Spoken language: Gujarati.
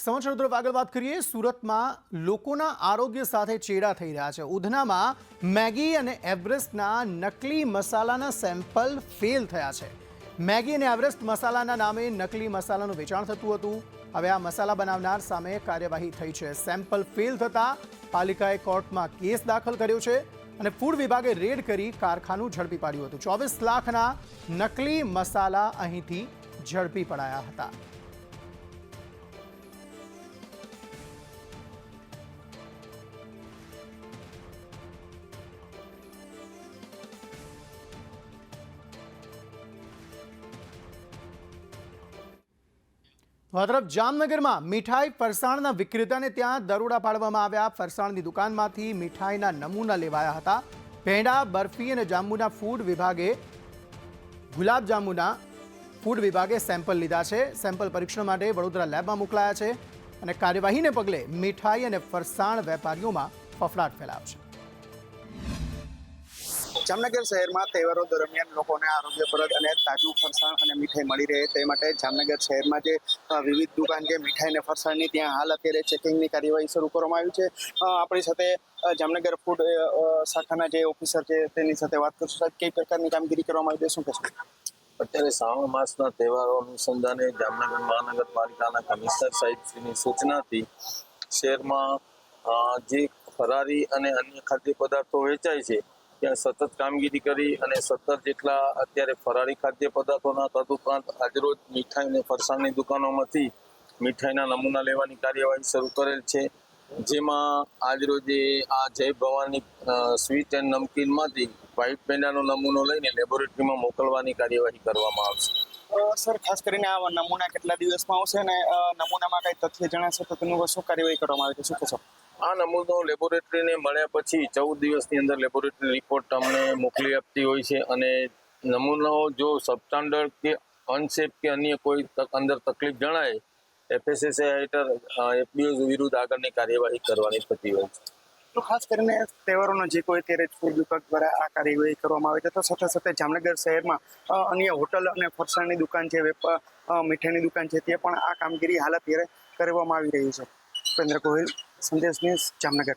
સમાચાર તરફ આગળ વાત કરીએ। સુરતમાં લોકોના આરોગ્ય સાથે ચેડા થઈ રહ્યા છે। ઉધનામાં મેગી અને એવરેસ્ટના નકલી મસાલાના સેમ્પલ ફેલ થયા છે। મેગી અને એવરેસ્ટ મસાલાના નામે નકલી મસાલાનું વેચાણ થતું હતું। હવે આ મસાલા બનાવનાર સામે કાર્યવાહી થઈ છે। સેમ્પલ ફેલ થતા પાલિકાએ કોર્ટમાં કેસ દાખલ કર્યો છે અને ફૂડ વિભાગે રેડ કરી કારખાનું ઝડપી પાડ્યું હતું। 24 લાખના નકલી મસાલા અહીંથી ઝડપી પડાયા હતા। આ તરફ જામનગરમાં મીઠાઈ ફરસાણના વિક્રેતાને ત્યાં દરોડા પાડવામાં આવ્યા। ફરસાણની દુકાનમાંથી મીઠાઈના નમૂના લેવાયા હતા। પેંડા, બરફી અને જાંબુના ફૂડ વિભાગે સેમ્પલ લીધા છે। સેમ્પલ પરીક્ષણ માટે વડોદરા લેબમાં મોકલાયા છે અને કાર્યવાહીને પગલે મીઠાઈ અને ફરસાણ વેપારીઓમાં ફફડાટ ફેલાયો છે। જામનગર શહેરમાં તહેવારો દરમિયાન લોકોને આરોગ્યપ્રદ અને તાજું ફરસાણ અને મીઠાઈ મળી રહે તે માટે જામનગર શહેરમાં જે વિવિધ દુકાન છે મીઠાઈ અને ફરસાણની ત્યાં હાલ અત્યારે ચેકિંગની કાર્યવાહી શરૂ કરવામાં આવી છે। આપણી સાથે જામનગર ફૂડ શાખાના જે ઓફિસર છે તેની સાથે વાત કરશું। સાહેબ, કઈ પ્રકારની કામગીરી કરવામાં આવી છે, શું કહેશો? અત્યારે શ્રાવણ માસના તહેવારો અનુસંધાને જામનગર મહાનગરપાલિકાના કમિશનર સાહેબશ્રીની સૂચનાથી શહેરમાં જે ફરારી અને અન્ય ખાદ્ય પદાર્થો વેચાય છે ત્યાં સતત કામગીરી કરી અને 17 જેટલા અત્યારે ફરારી ખાદ્ય પદાર્થોના તદુપરાંત આજરોજ મીઠાઈ અને ફરસાણની દુકાનોમાંથી મીઠાઈના નમૂના લેવાની કાર્યવાહી શરૂ કરેલ છે। જેમાં આજરોજ આ જય ભવાની સ્વીટ એન્ડ નમકીનમાંથી વ્હાઈટ પેંડાનો નમૂનો લઈને લેબોરેટરીમાં મોકલવાની કાર્યવાહી કરવામાં આવશે। સર, ખાસ કરીને આ નમૂના કેટલા દિવસમાં આવશે અને નમૂનામાં કઈ તથ્ય જણાશે તો તેનું શું કાર્યવાહી કરવામાં આવે છે, શું કહેશો? આ નમૂનો લેબોરેટરીને મળ્યા પછી 14 દિવસની અંદર લેબોરેટરી રિપોર્ટ અમને મોકલી આપતી હોય છે અને નમૂનો જો સબસ્ટાન્ડર્ડ કે અનસેફ કે અન્ય કોઈ અંદર તકલીફ જણાય FSSAI હેઠળ FBO વિરુદ્ધ આગળની કાર્યવાહી કરવાની થતી હોય છે। તો ખાસ કરીને તહેવારોનો જે કોઈ ત્યારે ફૂડ વિભાગ દ્વારા આ કાર્યવાહી કરવામાં આવે છે, તો સાથે સાથે જામનગર શહેરમાં અન્ય હોટલ અને ફરસાણની દુકાન છે, મીઠાઈની દુકાન છે, તે પણ આ કામગીરી હાલ અત્યારે કરવામાં આવી રહી છે। ભૂપેન્દ્ર ગોહિલ, સંદેશ ન્યૂઝ, જામનગર।